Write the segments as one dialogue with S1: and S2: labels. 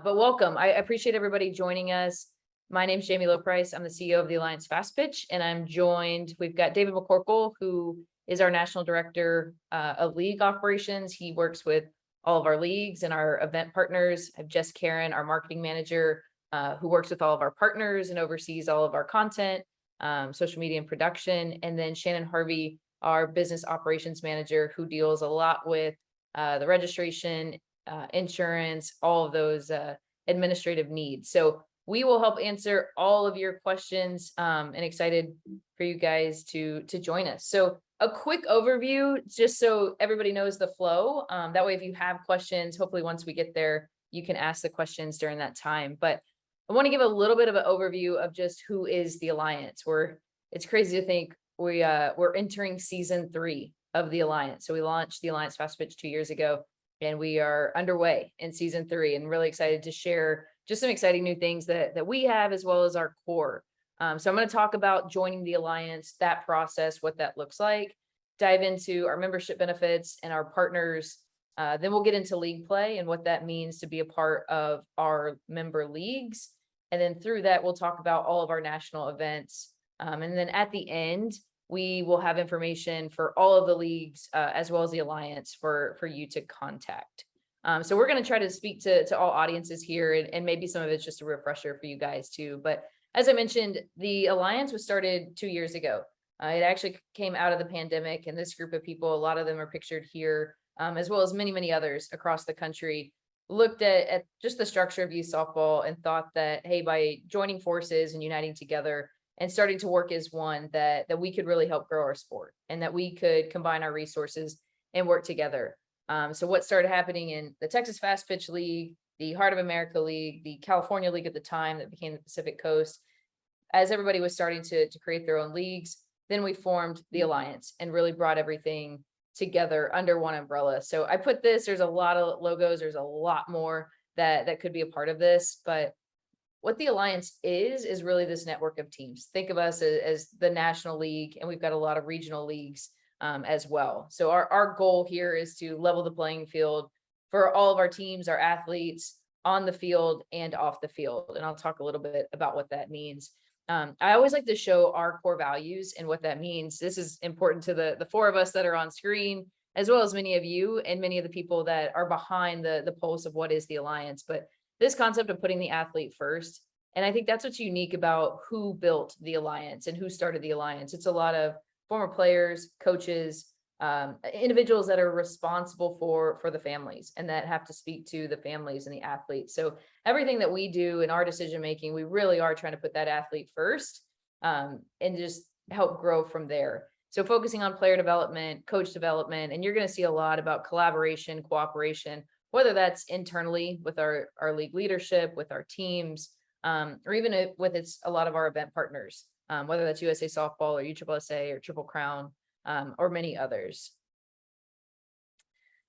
S1: But welcome. I appreciate everybody joining us. My name is Jamie Loprice. I'm the CEO of the Alliance Fastpitch, and we've got David McCorkle, who is our National Director of League Operations. He works with all of our leagues and our event partners. I have Jess Karen, our Marketing Manager, who works with all of our partners and oversees all of our content, social media and production. And then Shannon Harvey, our Business Operations Manager, who deals a lot with the registration, insurance, all of those administrative needs. So we will help answer all of your questions, and excited for you guys to join us. So a quick overview, just so everybody knows the flow. That way, if you have questions, hopefully once we get there, you can ask the questions during that time. But I want to give a little bit of an overview of just who is the Alliance. It's crazy to think we're entering season 3 of the Alliance. So we launched the Alliance Fastpitch 2 years ago, and we are underway in season 3 and really excited to share just some exciting new things that we have, as well as our core. So I'm going to talk about joining the Alliance, that process, what that looks like, dive into our membership benefits and our partners. Then we'll get into league play and what that means to be a part of our member leagues. And then through that, we'll talk about all of our national events. And then at the end, we will have information for all of the leagues, as well as the Alliance for you to contact. So we're going to try to speak to all audiences here, and maybe some of it's just a refresher for you guys too. But as I mentioned, the Alliance was started 2 years ago. It actually came out of the pandemic, and this group of people, a lot of them are pictured here, as well as many others across the country, looked at just the structure of youth softball and thought that, hey, by joining forces and uniting together and starting to work as one, that we could really help grow our sport, and that we could combine our resources and work together. So what started happening in the Texas Fast Pitch League, the Heart of America League, the California League at the time that became the Pacific Coast, as everybody was starting to create their own leagues, then we formed the Alliance and really brought everything together under one umbrella. So I put there's a lot of logos, there's a lot more that could be a part of this, but what the Alliance is really this network of teams. Think of us as the National League, and we've got a lot of regional leagues as well. So our goal here is to level the playing field for all of our teams, our athletes on the field and off the field. And I'll talk a little bit about what that means. I always like to show our core values and what that means. This is important to the 4 of us that are on screen, as well as many of you and many of the people that are behind the pulse of what is the Alliance. But this concept of putting the athlete first. And I think that's what's unique about who built the Alliance and who started the Alliance. It's a lot of former players, coaches, individuals that are responsible for the families and that have to speak to the families and the athletes. So everything that we do in our decision making, we really are trying to put that athlete first, and just help grow from there. So focusing on player development, coach development, and you're going to see a lot about collaboration, cooperation, whether that's internally with our league leadership, with our teams, or even with a lot of our event partners, whether that's USA Softball or USSSA or Triple Crown, or many others.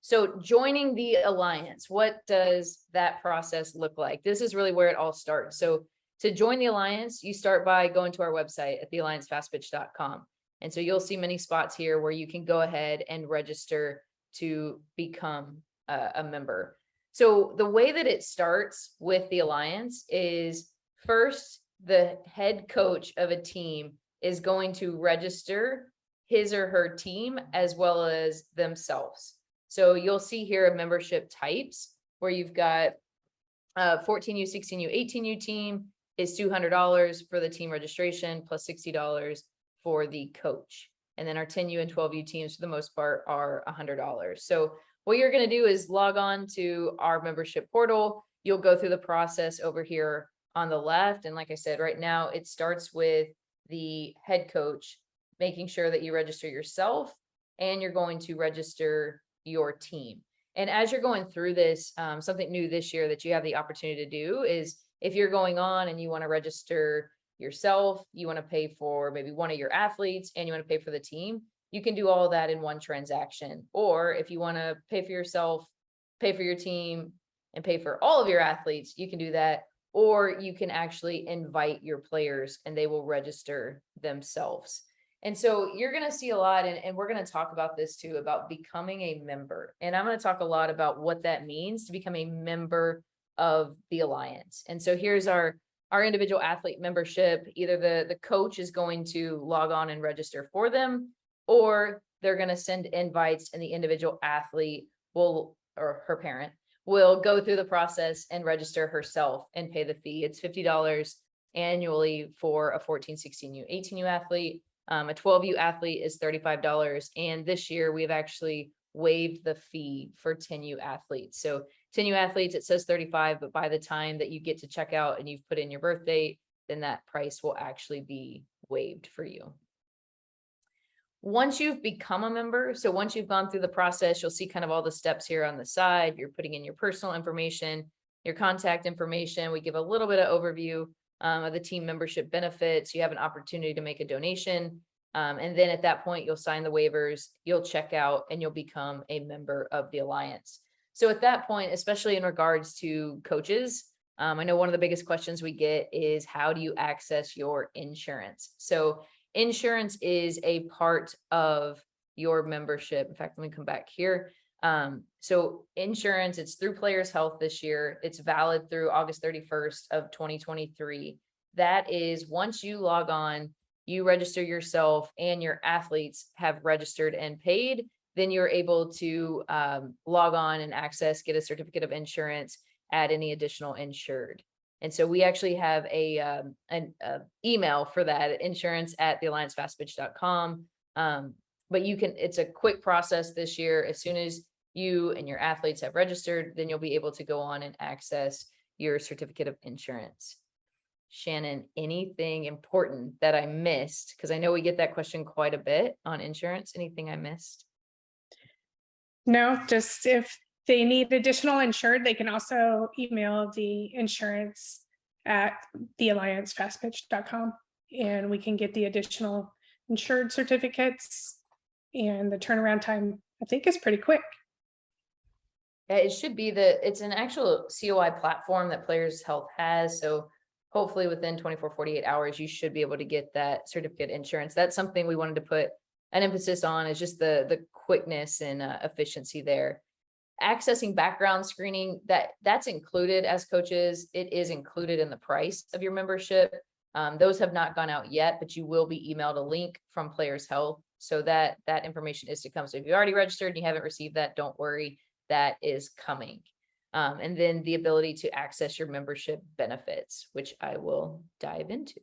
S1: So joining the Alliance, what does that process look like? This is really where it all starts. So to join the Alliance, you start by going to our website at thealliancefastpitch.com. And so you'll see many spots here where you can go ahead and register to become a member. So the way that it starts with the Alliance is, first, the head coach of a team is going to register his or her team as well as themselves. So you'll see here membership types where you've got 14U, 16U, 18U team is $200 for the team registration plus $60 for the coach. And then our 10U and 12U teams, for the most part, are $100. So what you're going to do is log on to our membership portal. You'll go through the process over here on the left. And like I said, right now it starts with the head coach making sure that you register yourself and you're going to register your team. And as you're going through this, something new this year that you have the opportunity to do is, if you're going on and you want to register yourself, you want to pay for maybe one of your athletes and you want to pay for the team, you can do all that in one transaction. Or if you want to pay for yourself, pay for your team, and pay for all of your athletes, you can do that. Or you can actually invite your players and they will register themselves. And so you're going to see a lot, and we're going to talk about this too, about becoming a member. And I'm going to talk a lot about what that means to become a member of the Alliance. And so here's our individual athlete membership. Either the coach is going to log on and register for them, or they're going to send invites, and the individual athlete will, or her parent will go through the process and register herself and pay the fee. It's $50 annually for a 14, 16U, 18U athlete. A 12U athlete is $35. And this year we've actually waived the fee for 10U athletes. So 10U athletes, it says 35, but by the time that you get to check out and you've put in your birth date, then that price will actually be waived for you. Once you've become a member, so once you've gone through the process, you'll see kind of all the steps here on the side. You're putting in your personal information, your contact information. We give a little bit of overview of the team membership benefits. You have an opportunity to make a donation. And then at that point, you'll sign the waivers, you'll check out, and you'll become a member of the Alliance. So at that point, especially in regards to coaches, I know one of the biggest questions we get is, how do you access your insurance? So insurance is a part of your membership. In fact, let me come back here. So insurance, it's through Players Health this year. It's valid through August 31st of 2023. That is, once you log on, you register yourself and your athletes have registered and paid, then you're able to log on and access, get a certificate of insurance, add any additional insured. And so we actually have an email for that, insurance@thealliancefastpitch.com. But it's a quick process this year. As soon as you and your athletes have registered, then you'll be able to go on and access your certificate of insurance. Shannon, anything important that I missed? Because I know we get that question quite a bit on insurance. Anything I missed?
S2: No, just if they need additional insured, they can also email the insurance at thealliancefastpitch.com, and we can get the additional insured certificates, and the turnaround time, I think, is pretty quick.
S1: Yeah, it should be it's an actual COI platform that Players Health has. So hopefully within 24, 48 hours, you should be able to get that certificate insurance. That's something we wanted to put an emphasis on, is just the quickness and efficiency there. Accessing background screening, that's included as coaches. It is included in the price of your membership. Those have not gone out yet, but you will be emailed a link from Players Health. So that information is to come. So if you already registered and you haven't received that, don't worry, that is coming. And then the ability to access your membership benefits, which I will dive into.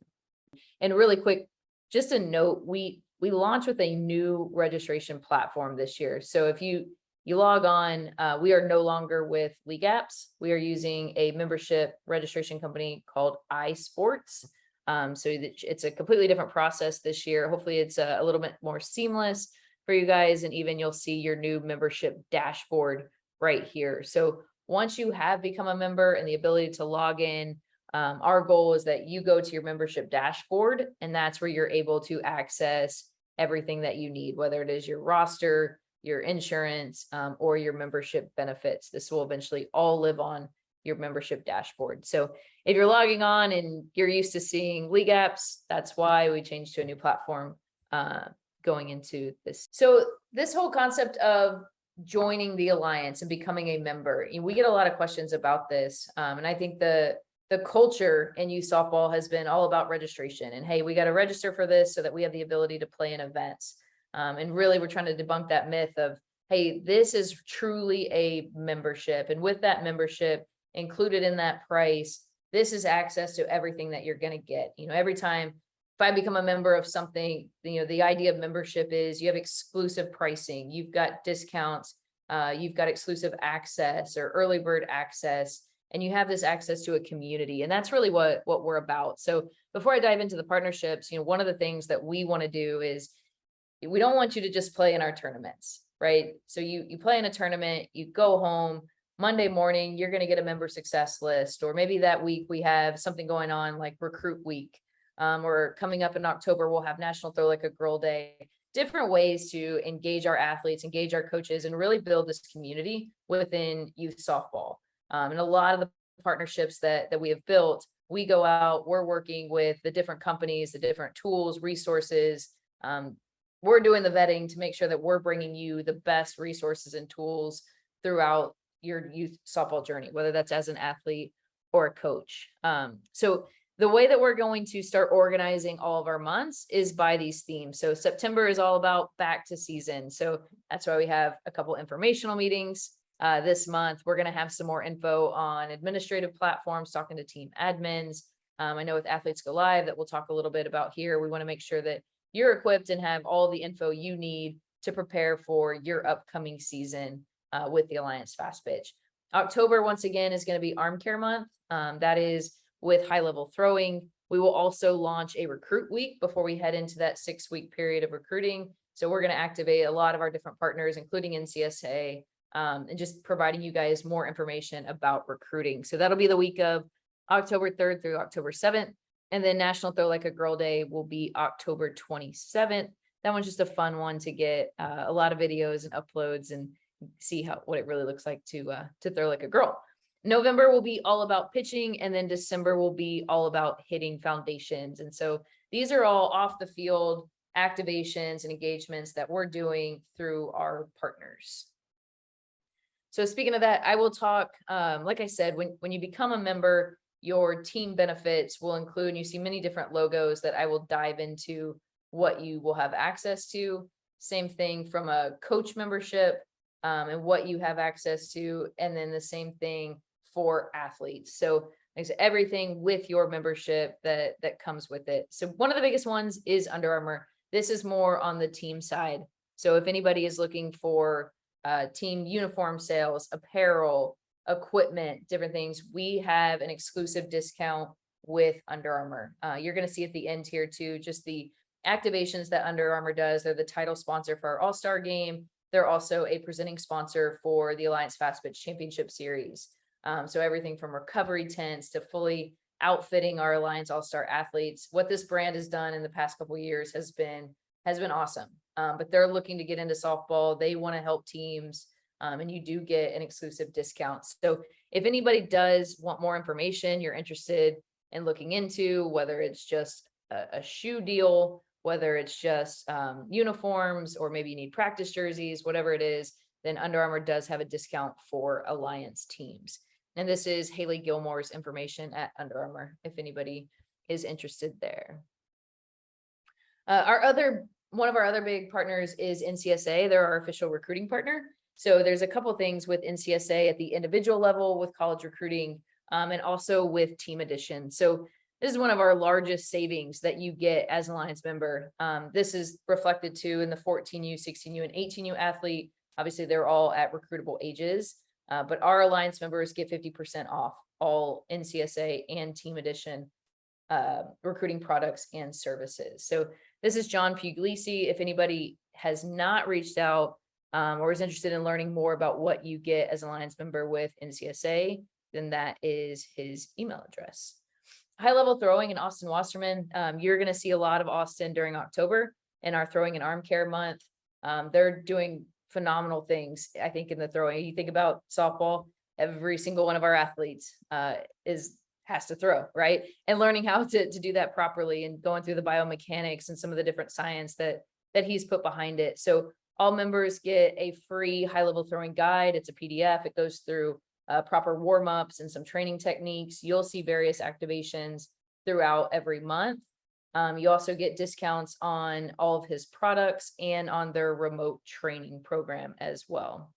S1: And really quick, just a note, we launched with a new registration platform this year. So if you log on, we are no longer with League Apps. We are using a membership registration company called iSports. So it's a completely different process this year. Hopefully it's a little bit more seamless for you guys. And even you'll see your new membership dashboard right here. So once you have become a member and the ability to log in, our goal is that you go to your membership dashboard, and that's where you're able to access everything that you need, whether it is your roster, your insurance, or your membership benefits. This will eventually all live on your membership dashboard. So if you're logging on and you're used to seeing League Apps, that's why we changed to a new platform going into this. So this whole concept of joining the Alliance and becoming a member, we get a lot of questions about this. And I think the culture in youth softball has been all about registration, and hey, we got to register for this so that we have the ability to play in events. And really, we're trying to debunk that myth of, hey, this is truly a membership. And with that membership included in that price, this is access to everything that you're going to get. Every time, if I become a member of something, the idea of membership is you have exclusive pricing, you've got discounts, you've got exclusive access or early bird access, and you have this access to a community. And that's really what we're about. So before I dive into the partnerships, one of the things that we want to do is, we don't want you to just play in our tournaments, right? So you play in a tournament, you go home, Monday morning, you're going to get a member success list, or maybe that week we have something going on like recruit week, or coming up in October, we'll have National Throw Like a Girl Day, different ways to engage our athletes, engage our coaches, and really build this community within youth softball. And a lot of the partnerships that we have built, we go out, we're working with the different companies, the different tools, resources. We're doing the vetting to make sure that we're bringing you the best resources and tools throughout your youth softball journey, whether that's as an athlete or a coach. So the way that we're going to start organizing all of our months is by these themes. So September is all about back to season. So that's why we have a couple informational meetings. This month, we're going to have some more info on administrative platforms, talking to team admins. I know with Athletes Go Live that we'll talk a little bit about here. We want to make sure that you're equipped and have all the info you need to prepare for your upcoming season with the Alliance Fastpitch. October, once again, is going to be Arm Care Month. That is with high level throwing. We will also launch a recruit week before we head into that 6-week period of recruiting. So we're going to activate a lot of our different partners, including NCSA, and just providing you guys more information about recruiting. So that'll be the week of October 3rd through October 7th. And then National Throw Like a Girl Day will be October 27th. That one's just a fun one to get a lot of videos and uploads and see what it really looks like to throw like a girl. November will be all about pitching, and then December will be all about hitting foundations. And so these are all off the field activations and engagements that we're doing through our partners. So speaking of that, I will talk, like I said, when you become a member, your team benefits will include, you see many different logos that I will dive into what you will have access to. Same thing from a coach membership and what you have access to. And then the same thing for athletes. So there's everything with your membership that comes with it. So one of the biggest ones is Under Armour. This is more on the team side. So if anybody is looking for team uniform sales, apparel, equipment, different things, we have an exclusive discount with Under Armour. You're going to see at the end here too, just the activations that Under Armour does. They're the title sponsor for our All-Star game. They're also a presenting sponsor for the Alliance Fastpitch Championship Series. So everything from recovery tents to fully outfitting our Alliance All-Star athletes. What this brand has done in the past couple of years has been awesome. But they're looking to get into softball. They want to help teams, and you do get an exclusive discount. So if anybody does want more information, you're interested in looking into, whether it's just a shoe deal, whether it's just uniforms, or maybe you need practice jerseys, whatever it is, then Under Armour does have a discount for Alliance teams. And this is Haley Gilmore's information at Under Armour, if anybody is interested there. One of our other big partners is NCSA. They're our official recruiting partner. So there's a couple things with NCSA at the individual level with college recruiting, and also with team edition. So this is one of our largest savings that you get as an Alliance member. This is reflected too in the 14U, 16U, and 18U athlete. Obviously, they're all at recruitable ages, but our Alliance members get 50% off all NCSA and team edition recruiting products and services. So this is John Puglisi. If anybody has not reached out or is interested in learning more about what you get as an Alliance member with NCSA, then that is his email address. High level throwing in Austin Wasserman. You're going to see a lot of Austin during October in our throwing and arm care month. They're doing phenomenal things, I think, in the throwing. You think about softball, every single one of our athletes has to throw, right? And learning how to do that properly and going through the biomechanics and some of the different science that he's put behind it. So all members get a free high level throwing guide. It's a PDF. It goes through proper warm-ups and some training techniques. You'll see various activations throughout every month. You also get discounts on all of his products and on their remote training program as well.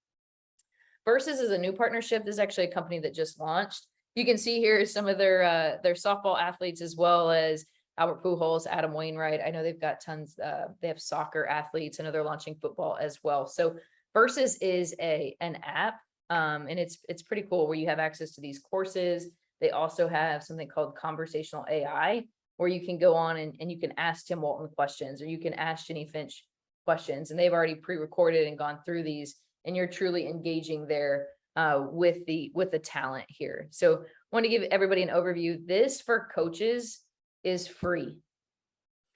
S1: Versus is a new partnership. This is actually a company that just launched. You can see here some of their softball athletes, as well as Albert Pujols, Adam Wainwright. I know they've got tons. They have soccer athletes. I know they're launching football as well. So Versus is an app, and it's pretty cool where you have access to these courses. They also have something called conversational AI, where you can go on and you can ask Tim Walton questions, or you can ask Jenny Finch questions, and they've already pre-recorded and gone through these, and you're truly engaging there with the talent here. So I want to give everybody an overview. This for coaches is free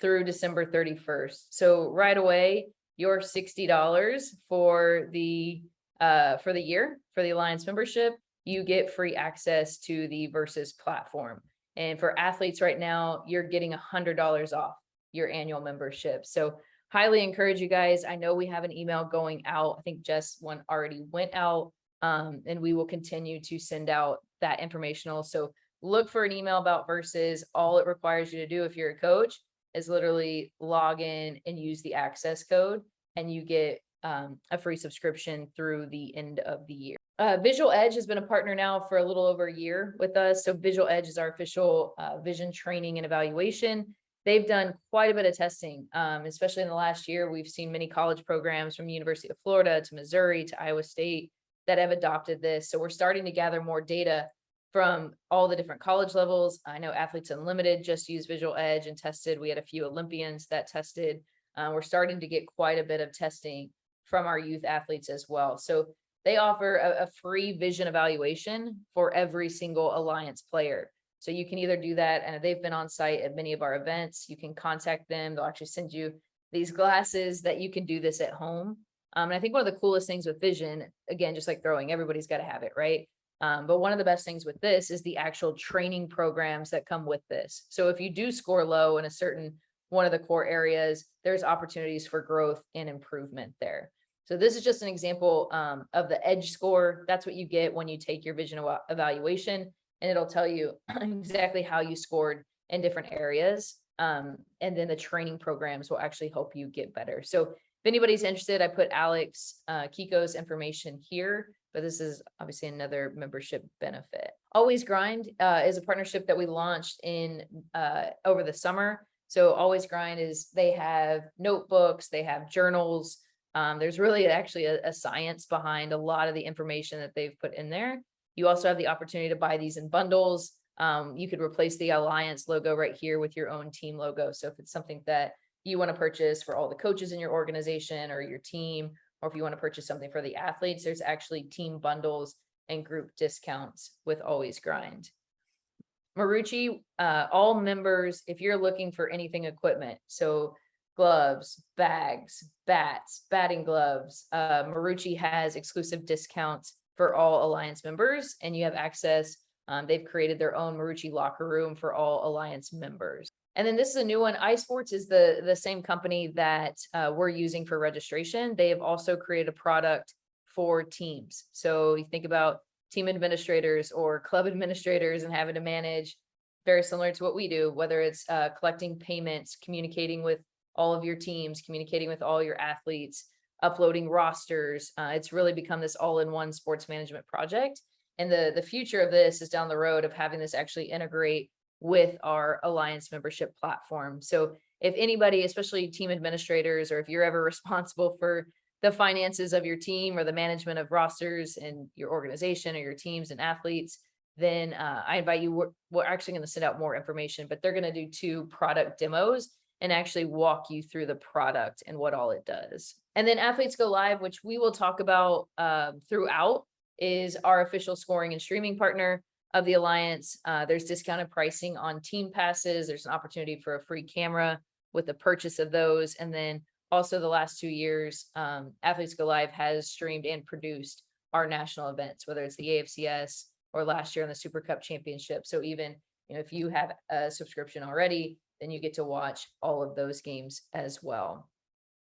S1: through December 31st. So right away, your $60 for the year for the Alliance membership, you get free access to the Versus platform. And for athletes right now, you're getting $100 off your annual membership. So highly encourage you guys. I know we have an email going out. I think just one already went out And we will continue to send out that informational. So look for an email about Versus. All it requires you to do if you're a coach is literally log in and use the access code, and you get a free subscription through the end of the year. Visual Edge has been a partner now for a little over a year with us. So Visual Edge is our official vision training and evaluation. They've done quite a bit of testing, especially in the last year. We've seen many college programs from University of Florida to Missouri to Iowa State that have adopted this. So we're starting to gather more data from all the different college levels. I know Athletes Unlimited just used Visual Edge and tested. We had a few Olympians that tested. We're starting to get quite a bit of testing from our youth athletes as well. So they offer a free vision evaluation for every single Alliance player. So you can either do that, and they've been on site at many of our events. You can contact them. They'll actually send you these glasses that you can do this at home. And I think one of the coolest things with vision, again, just like throwing, everybody's got to have it, right? But one of the best things with this is the actual training programs that come with this. So if you do score low in a certain one of the core areas, there's opportunities for growth and improvement there. So this is just an example of the Edge score. That's what you get when you take your vision evaluation, and it'll tell you exactly how you scored in different areas. And then the training programs will actually help you get better. So if anybody's interested, I put Alex Kiko's information here, but this is obviously another membership benefit. Always Grind is a partnership that we launched in over the summer. So Always Grind is, they have notebooks, they have journals. There's really actually a science behind a lot of the information that they've put in there. You also have the opportunity to buy these in bundles. You could replace the Alliance logo right here with your own team logo. So if it's something that you want to purchase for all the coaches in your organization or your team, or if you want to purchase something for the athletes, there's actually team bundles and group discounts with Always Grind. Marucci, all members, if you're looking for anything equipment, so gloves, bags, bats, batting gloves, Marucci has exclusive discounts for all Alliance members, and you have access. They've created their own Marucci locker room for all Alliance members. And then this is a new one. iSports is the same company that we're using for registration. They have also created a product for teams. So you think about team administrators or club administrators and having to manage, very similar to what we do, whether it's collecting payments, communicating with all of your teams, communicating with all your athletes, uploading rosters. It's really become this all-in-one sports management project. And the future of this is down the road of having this actually integrate with our Alliance membership platform. So if anybody, especially team administrators, or if you're ever responsible for the finances of your team or the management of rosters in your organization or your teams and athletes, then I invite you. We're actually going to send out more information, but they're going to do 2 product demos and actually walk you through the product and what all it does. And then Athletes Go Live, which we will talk about throughout, is our official scoring and streaming partner of the Alliance. There's discounted pricing on team passes. There's an opportunity for a free camera with the purchase of those. And then also the last 2 years, Athletes Go Live has streamed and produced our national events, whether it's the AFCS or last year on the Super Cup Championship. So even if you have a subscription already, then you get to watch all of those games as well.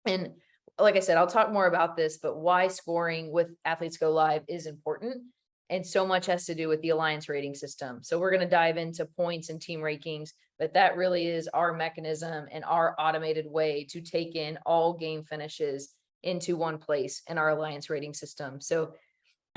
S1: And like I said, I'll talk more about this, but why scoring with Athletes Go Live is important. And so much has to do with the Alliance rating system. So we're going to dive into points and team rankings, but that really is our mechanism and our automated way to take in all game finishes into one place in our Alliance rating system. So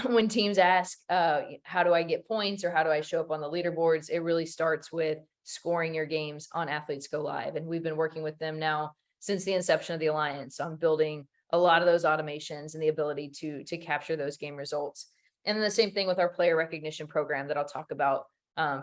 S1: when teams ask, how do I get points or how do I show up on the leaderboards? It really starts with scoring your games on Athletes Go Live. And we've been working with them now since the inception of the Alliance on building a lot of those automations and the ability to capture those game results. And then the same thing with our player recognition program that I'll talk about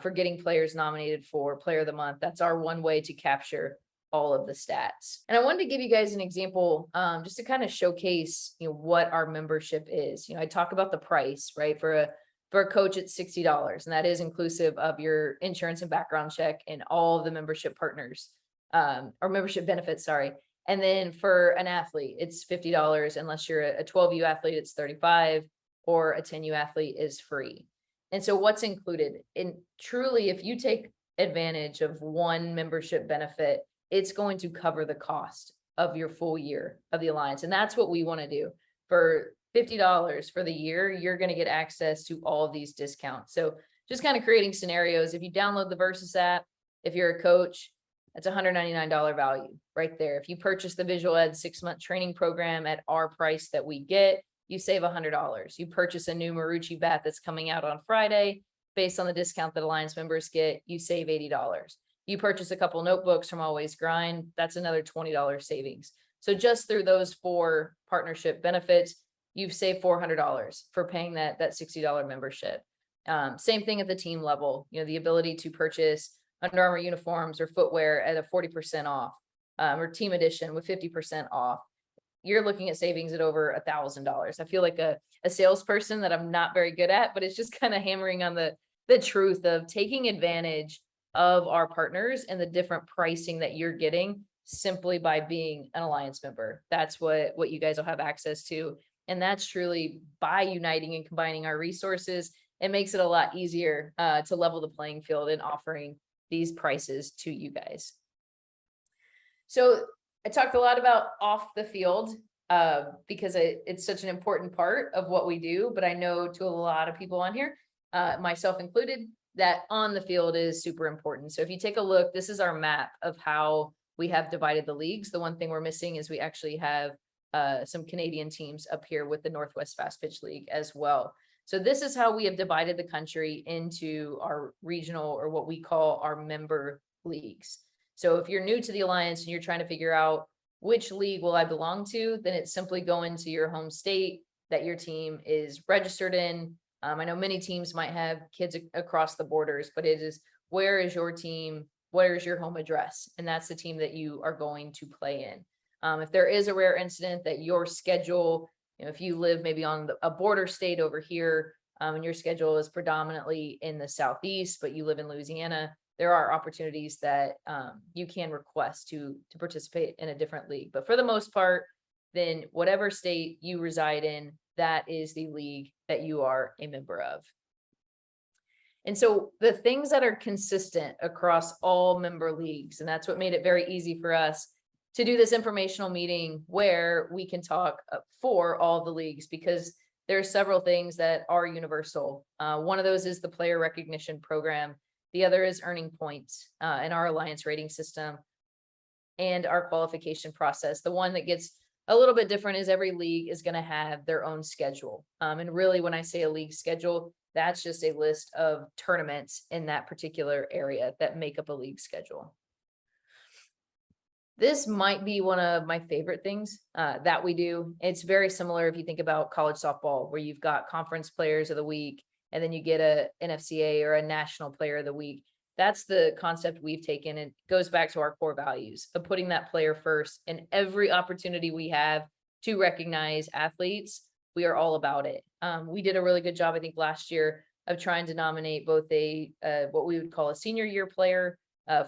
S1: for getting players nominated for Player of the Month. That's our one way to capture all of the stats. And I wanted to give you guys an example just to kind of showcase what our membership is. I talk about the price, right? For a coach, it's $60, and that is inclusive of your insurance and background check and all of the membership partners or membership benefits, sorry. And then for an athlete, it's $50 unless you're a 12U athlete, it's $35, or a 10U athlete is free. And so what's included? And truly, if you take advantage of one membership benefit, it's going to cover the cost of your full year of the Alliance. And that's what we want to do for $50 for the year, you're going to get access to all of these discounts. So just kind of creating scenarios. If you download the Versus app, if you're a coach, that's $199 value right there. If you purchase the Visual Ed 6-month training program at our price that we get, you save $100. You purchase a new Marucci bat that's coming out on Friday, based on the discount that Alliance members get, you save $80. You purchase a couple notebooks from Always Grind, that's another $20 savings. So just through those 4 partnership benefits, you've saved $400 for paying that $60 membership. Same thing at the team level, the ability to purchase Under Armour uniforms or footwear at a 40% off, or team edition with 50% off. You're looking at savings at over $1,000. I feel like a salesperson that I'm not very good at, but it's just kind of hammering on the truth of taking advantage of our partners and the different pricing that you're getting simply by being an Alliance member. That's what you guys will have access to. And that's truly by uniting and combining our resources. It makes it a lot easier to level the playing field and offering these prices to you guys. So I talked a lot about off the field because it's such an important part of what we do, but I know to a lot of people on here, myself included, that on the field is super important. So if you take a look, this is our map of how we have divided the leagues. The one thing we're missing is we actually have some Canadian teams up here with the Northwest Fastpitch League as well. So this is how we have divided the country into our regional, or what we call our member leagues. So if you're new to the Alliance and you're trying to figure out which league will I belong to, then it's simply go into your home state that your team is registered in. I know many teams might have kids across the borders, but it is, where is your team? Where is your home address? And that's the team that you are going to play in. If there is a rare incident that your schedule, if you live maybe on a border state over here, and your schedule is predominantly in the Southeast, but you live in Louisiana, there are opportunities that you can request to participate in a different league. But for the most part, then whatever state you reside in, that is the league that you are a member of. And so the things that are consistent across all member leagues, and that's what made it very easy for us to do this informational meeting where we can talk for all the leagues, because there are several things that are universal. One of those is the player recognition program. The other is earning points in our Alliance rating system and our qualification process. The one that gets a little bit different is every league is going to have their own schedule. And really, when I say a league schedule, that's just a list of tournaments in that particular area that make up a league schedule. This might be one of my favorite things that we do. It's very similar if you think about college softball, where you've got conference players of the week, and then you get an NFCA or a national player of the week. That's the concept we've taken. It goes back to our core values of putting that player first, and every opportunity we have to recognize athletes, we are all about it. We did a really good job, I think, last year of trying to nominate both a what we would call a senior year player,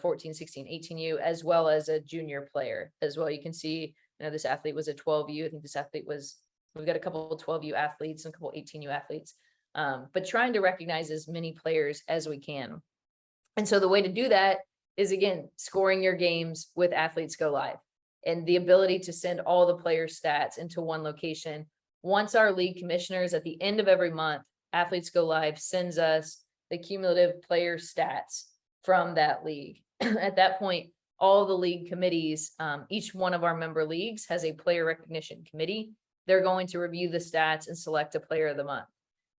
S1: 14, 16, 18U, as well as a junior player as well. You can see, this athlete was a 12U. I think this athlete we've got a couple of 12U athletes and a couple of 18U athletes, but trying to recognize as many players as we can. And so the way to do that is, again, scoring your games with Athletes Go Live, and the ability to send all the player stats into one location. Once our league commissioners, at the end of every month, Athletes Go Live sends us the cumulative player stats from that league. At that point, all the league committees, each one of our member leagues has a player recognition committee. They're going to review the stats and select a player of the month.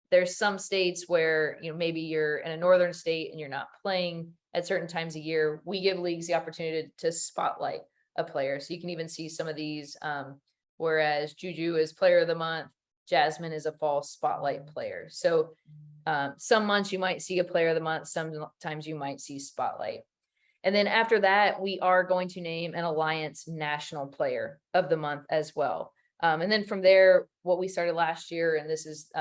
S1: There's some states where, maybe you're in a northern state and you're not playing at certain times a year. We give leagues the opportunity to spotlight a player. So you can even see some of these, whereas Juju is player of the month, Jasmine is a fall spotlight player. So some months you might see a player of the month, sometimes you might see spotlight. And then after that, we are going to name an Alliance National Player of the Month as well. And then from there, what we started last year, and this is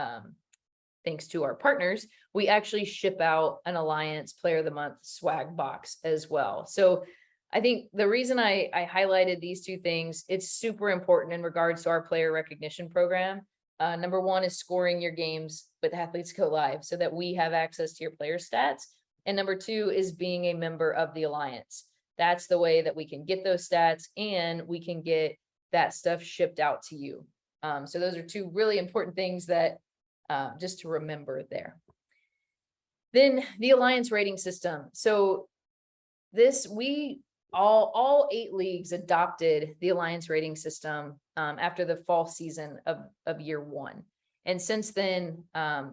S1: thanks to our partners, we actually ship out an Alliance Player of the Month swag box as well. So I think the reason I highlighted these two things, it's super important in regards to our player recognition program. Number one is scoring your games with Athletes Go Live so that we have access to your player stats. And number two is being a member of the Alliance. That's the way that we can get those stats and we can get that stuff shipped out to you. So those are two really important things that just to remember there. Then the alliance rating system. So this, all 8 leagues adopted the alliance rating system after the fall season of year 1. And since then,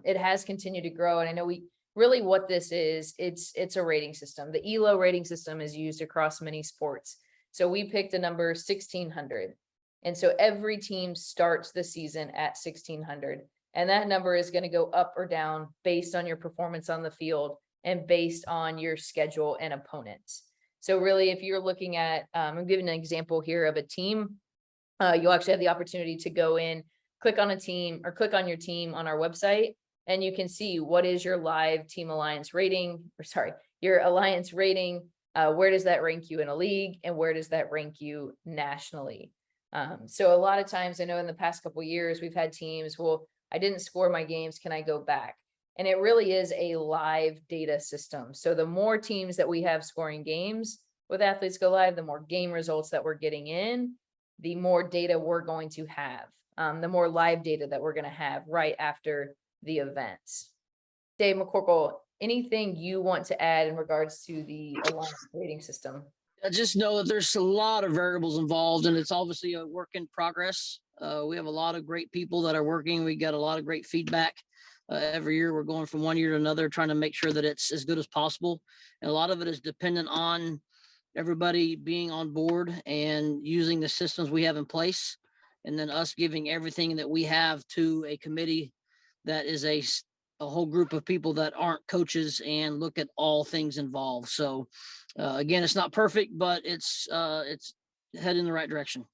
S1: it has continued to grow. And I know really what this is, it's a rating system. The ELO rating system is used across many sports. So we picked a number 1600. And so every team starts the season at 1600. And that number is going to go up or down based on your performance on the field and based on your schedule and opponents. So really, if you're looking at, I'm giving an example here of a team, you'll actually have the opportunity to go in, click on a team or click on your team on our website, and you can see what is your live team alliance rating, or sorry, your alliance rating. Where does that rank you in a league, and where does that rank you nationally? So a lot of times, I know in the past couple of years, we've had teams, well, I didn't score my games, can I go back? And it really is a live data system. So the more teams that we have scoring games with Athletes Go Live, the more game results that we're getting in, the more data we're going to have, the more live data that we're going to have right after the events. Dave McCorkle, anything you want to add in regards to the alliance rating system?
S3: I just know that there's a lot of variables involved, and it's obviously a work in progress. We have a lot of great people that are working. We got a lot of great feedback. Every year we're going from one year to another, trying to make sure that it's as good as possible. And a lot of it is dependent on everybody being on board and using the systems we have in place. And then us giving everything that we have to a committee that is a whole group of people that aren't coaches and look at all things involved. So again, it's not perfect, but it's heading in the right direction.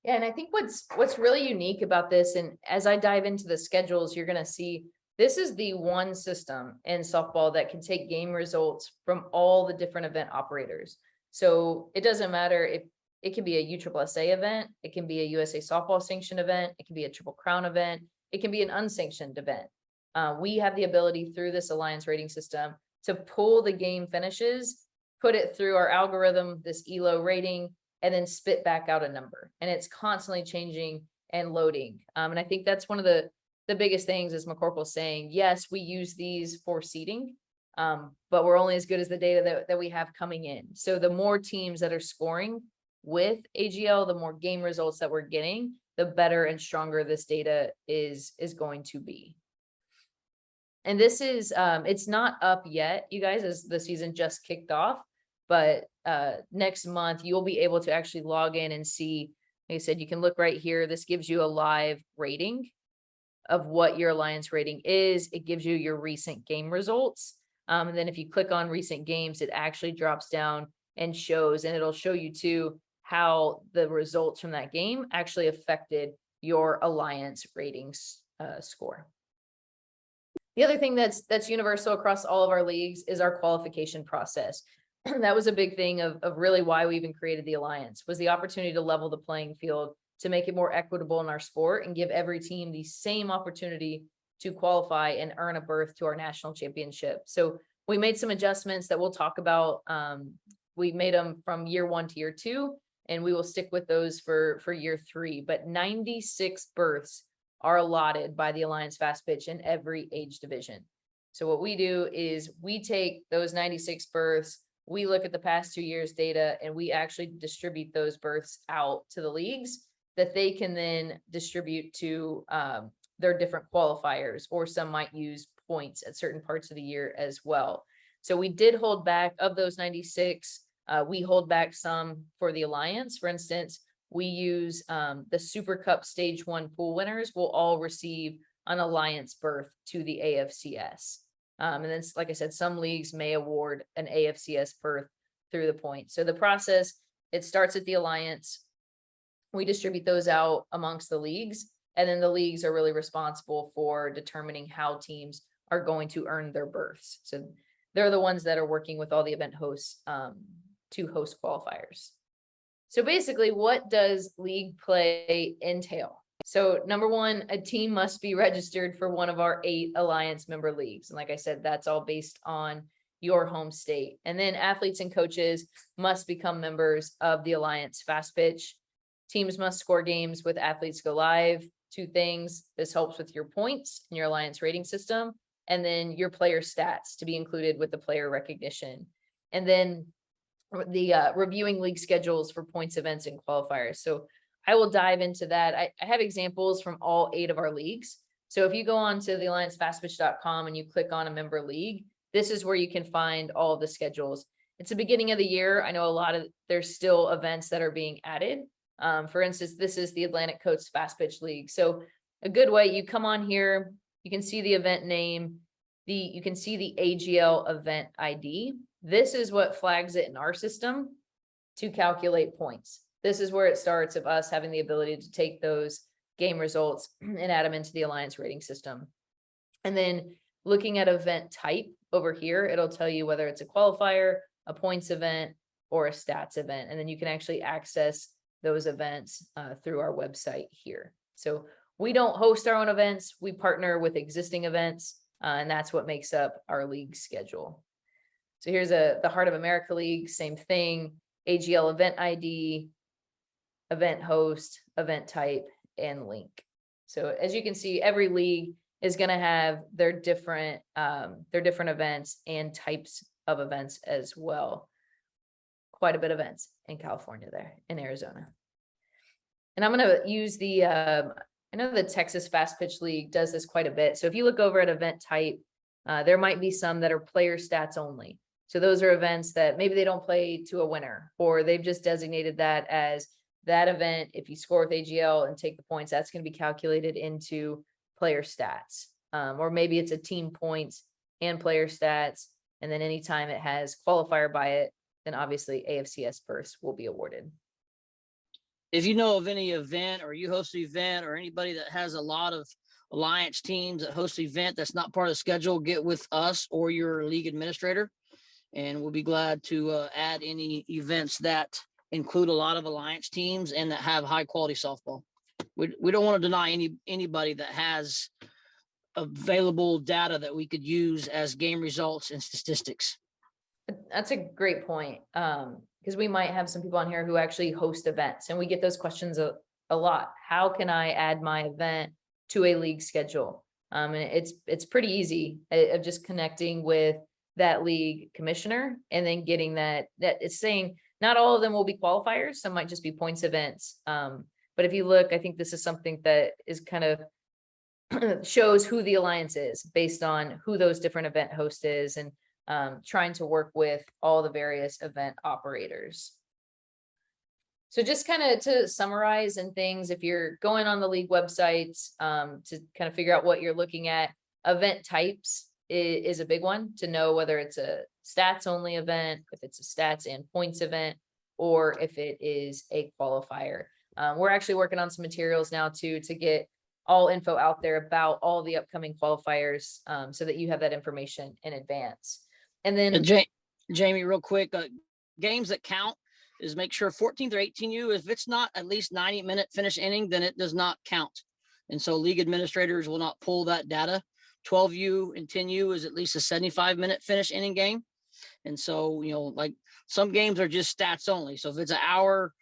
S1: Yeah, and I think what's really unique about this, and as I dive into the schedules, you're going to see this is the one system in softball that can take game results from all the different event operators. So it doesn't matter if it can be a USSSA event, it can be a USA Softball sanctioned event, it can be a Triple Crown event, it can be an unsanctioned event. We have the ability through this alliance rating system to pull the game finishes, put it through our algorithm, this ELO rating, and then spit back out a number. And it's constantly changing and loading. And I think that's one of the biggest things, as McCorkle's saying, yes, we use these for seeding, but we're only as good as the data that we have coming in. So the more teams that are scoring with AGL, the more game results that we're getting, the better and stronger this data is going to be. And this is, it's not up yet, you guys, as the season just kicked off, but next month you'll be able to actually log in and see, like I said, you can look right here. This gives you a live rating of what your alliance rating is. It gives you your recent game results. And then if you click on recent games, it actually drops down and shows, and it'll show you too how the results from that game actually affected your alliance ratings score. The other thing that's universal across all of our leagues is our qualification process. That was a big thing of really why we even created the alliance, was the opportunity to level the playing field, to make it more equitable in our sport and give every team the same opportunity to qualify and earn a berth to our national championship. So we made some adjustments that we'll talk about. We made them from year 1 to year 2, and we will stick with those for year 3. But 96 berths are allotted by the Alliance Fastpitch in every age division. So what we do is we take those 96 berths, we look at the past 2 years data, and we actually distribute those berths out to the leagues that they can then distribute to their different qualifiers, or some might use points at certain parts of the year as well. So we did hold back of those 96. We hold back some for the Alliance. For instance, we use the Super Cup Stage 1 pool winners will all receive an Alliance berth to the AFCS. And then, like I said, some leagues may award an AFCS berth through the points. So the process, it starts at the Alliance. We distribute those out amongst the leagues, and then the leagues are really responsible for determining how teams are going to earn their berths. So they're the ones that are working with all the event hosts to host qualifiers. So basically, what does league play entail? So number 1, a team must be registered for one of our 8 Alliance member leagues. And like I said, that's all based on your home state. And then athletes and coaches must become members of the Alliance Fastpitch. Teams must score games with Athletes Go Live. two things. This helps with your points and your alliance rating system, and then your player stats to be included with the player recognition. And then the reviewing league schedules for points, events, and qualifiers. So I will dive into that. I have examples from all 8 of our leagues. So if you go on to the alliancefastpitch.com and you click on a member league, this is where you can find all of the schedules. It's the beginning of the year. I know there's still events that are being added. For instance, this is the Atlantic Coast Fastpitch League. So a good way, you come on here, you can see the event name, you can see the AGL event ID. This is what flags it in our system to calculate points. This is where it starts of us having the ability to take those game results and add them into the alliance rating system. And then looking at event type over here, it'll tell you whether it's a qualifier, a points event, or a stats event. And then you can actually access those events through our website here. So we don't host our own events. We partner with existing events, and that's what makes up our league schedule. So here's the Heart of America League, same thing, AGL event ID, event host, event type, and link. So as you can see, every league is going to have their different events and types of events as well. Quite a bit of events in California there, in Arizona. And I'm going to use I know the Texas Fastpitch League does this quite a bit. So if you look over at event type, there might be some that are player stats only. So those are events that maybe they don't play to a winner, or they've just designated that as that event. If you score with AGL and take the points, that's going to be calculated into player stats. Or maybe it's a team points and player stats. And then anytime it has qualifier by it, then obviously AFCS berths will be awarded.
S3: If you know of any event, or you host an event, or anybody that has a lot of alliance teams that host an event that's not part of the schedule, get with us or your league administrator, and we'll be glad to add any events that include a lot of alliance teams and that have high quality softball. We don't want to deny anybody that has available data that we could use as game results and statistics.
S1: That's a great point. Because we might have some people on here who actually host events, and we get those questions a lot. How can I add my event to a league schedule? And it's pretty easy of just connecting with that league commissioner and then getting that it's saying not all of them will be qualifiers. Some might just be points events. But if you look, I think this is something that is kind of shows who the alliance is based on who those different event hosts is, and trying to work with all the various event operators. So just kind of to summarize and things, if you're going on the league websites to kind of figure out what you're looking at, event types is a big one to know whether it's a stats only event, if it's a stats and points event, or if it is a qualifier. We're actually working on some materials now too to get all info out there about all the upcoming qualifiers so that you have that information in advance. And then
S3: Jamie, real quick, games that count is make sure 14th or 18U, if it's not at least 90-minute finish inning, then it does not count. And so league administrators will not pull that data. 12U and 10U is at least a 75-minute finish inning game. And so, like some games are just stats only. So if it's an hour,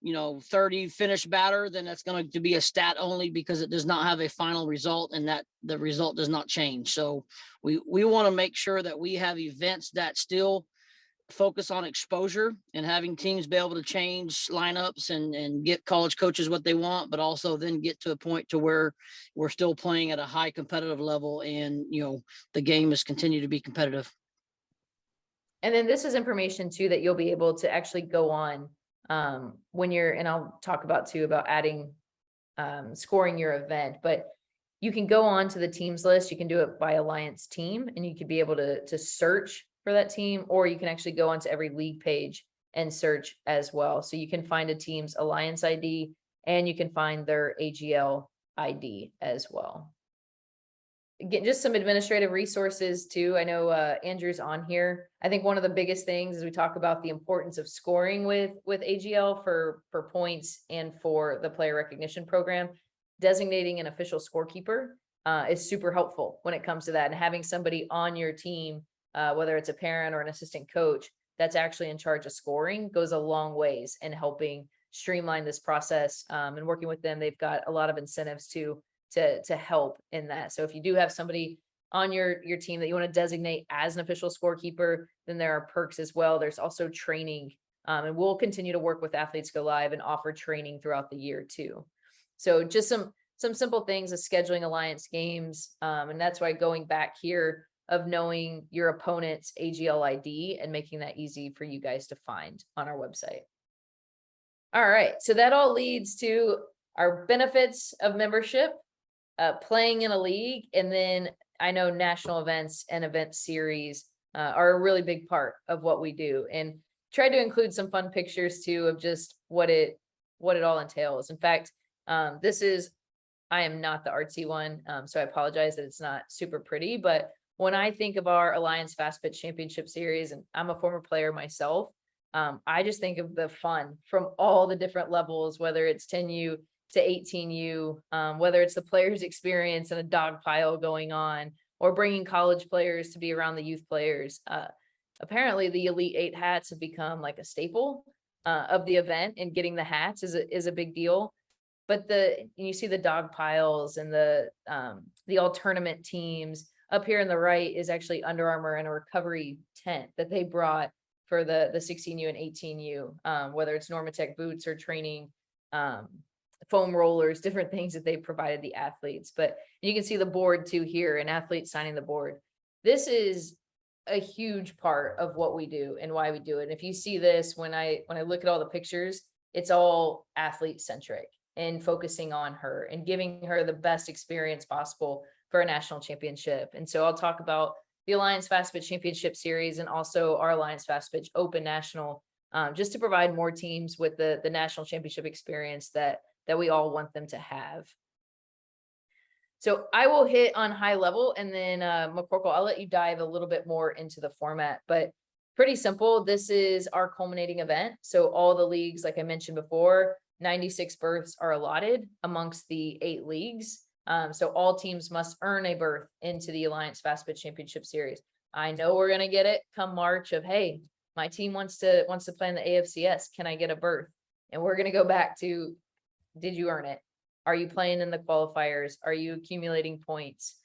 S3: 30 finish batter, then that's going to be a stat only because it does not have a final result, and that the result does not change. So we want to make sure that we have events that still focus on exposure and having teams be able to change lineups and get college coaches what they want, but also then get to a point to where we're still playing at a high competitive level, and the game is continue to be competitive.
S1: And then this is information too that you'll be able to actually go on when you're, and I'll talk about too about adding scoring your event, but you can go on to the teams list. You can do it by alliance team, and you could be able to search for that team, or you can actually go onto every league page and search as well. So you can find a team's alliance ID, and you can find their AGL ID as well. Get just some administrative resources too. I know Andrew's on here. I think one of the biggest things is we talk about the importance of scoring with AGL for points and for the player recognition program. Designating an official scorekeeper is super helpful when it comes to that, and having somebody on your team, whether it's a parent or an assistant coach, that's actually in charge of scoring goes a long ways in helping streamline this process. And working with them, they've got a lot of incentives to help in that. So if you do have somebody on your team that you want to designate as an official scorekeeper, then there are perks as well. There's also training, and we'll continue to work with Athletes Go Live and offer training throughout the year too. So just some simple things of scheduling alliance games. And that's why going back here of knowing your opponent's AGL ID and making that easy for you guys to find on our website. All right, so that all leads to our benefits of membership, playing in a league, and then I know national events and event series are a really big part of what we do, and try to include some fun pictures too of just what it all entails. In fact, I am not the artsy one, so I apologize that it's not super pretty, but when I think of our Alliance Fastpitch Championship Series, and I'm a former player myself, I just think of the fun from all the different levels, whether it's 10U to 18U, whether it's the players' experience and a dog pile going on, or bringing college players to be around the youth players. Apparently the Elite 8 hats have become like a staple of the event, and getting the hats is a big deal. But you see the dog piles and the all tournament teams. Up here on the right is actually Under Armour and a recovery tent that they brought for the 16U and 18U, whether it's Normatec boots or training, foam rollers, different things that they provided the athletes. But you can see the board too here, and athletes signing the board. This is a huge part of what we do and why we do it. And if you see this, when I look at all the pictures, it's all athlete centric and focusing on her and giving her the best experience possible for a national championship. And so I'll talk about the Alliance Fastpitch Championship Series and also our Alliance Fastpitch Open National, just to provide more teams with the national championship experience that we all want them to have. So I will hit on high level, and then McCorkle, I'll let you dive a little bit more into the format, but pretty simple. This is our culminating event. So all the leagues, like I mentioned before, 96 berths are allotted amongst the 8 leagues. So all teams must earn a berth into the Alliance Fastpitch Championship Series. I know we're going to get it come March of, hey, my team wants to play in the AFCS. Can I get a berth? And we're going to go back to, did you earn it? Are you playing in the qualifiers? Are you accumulating points?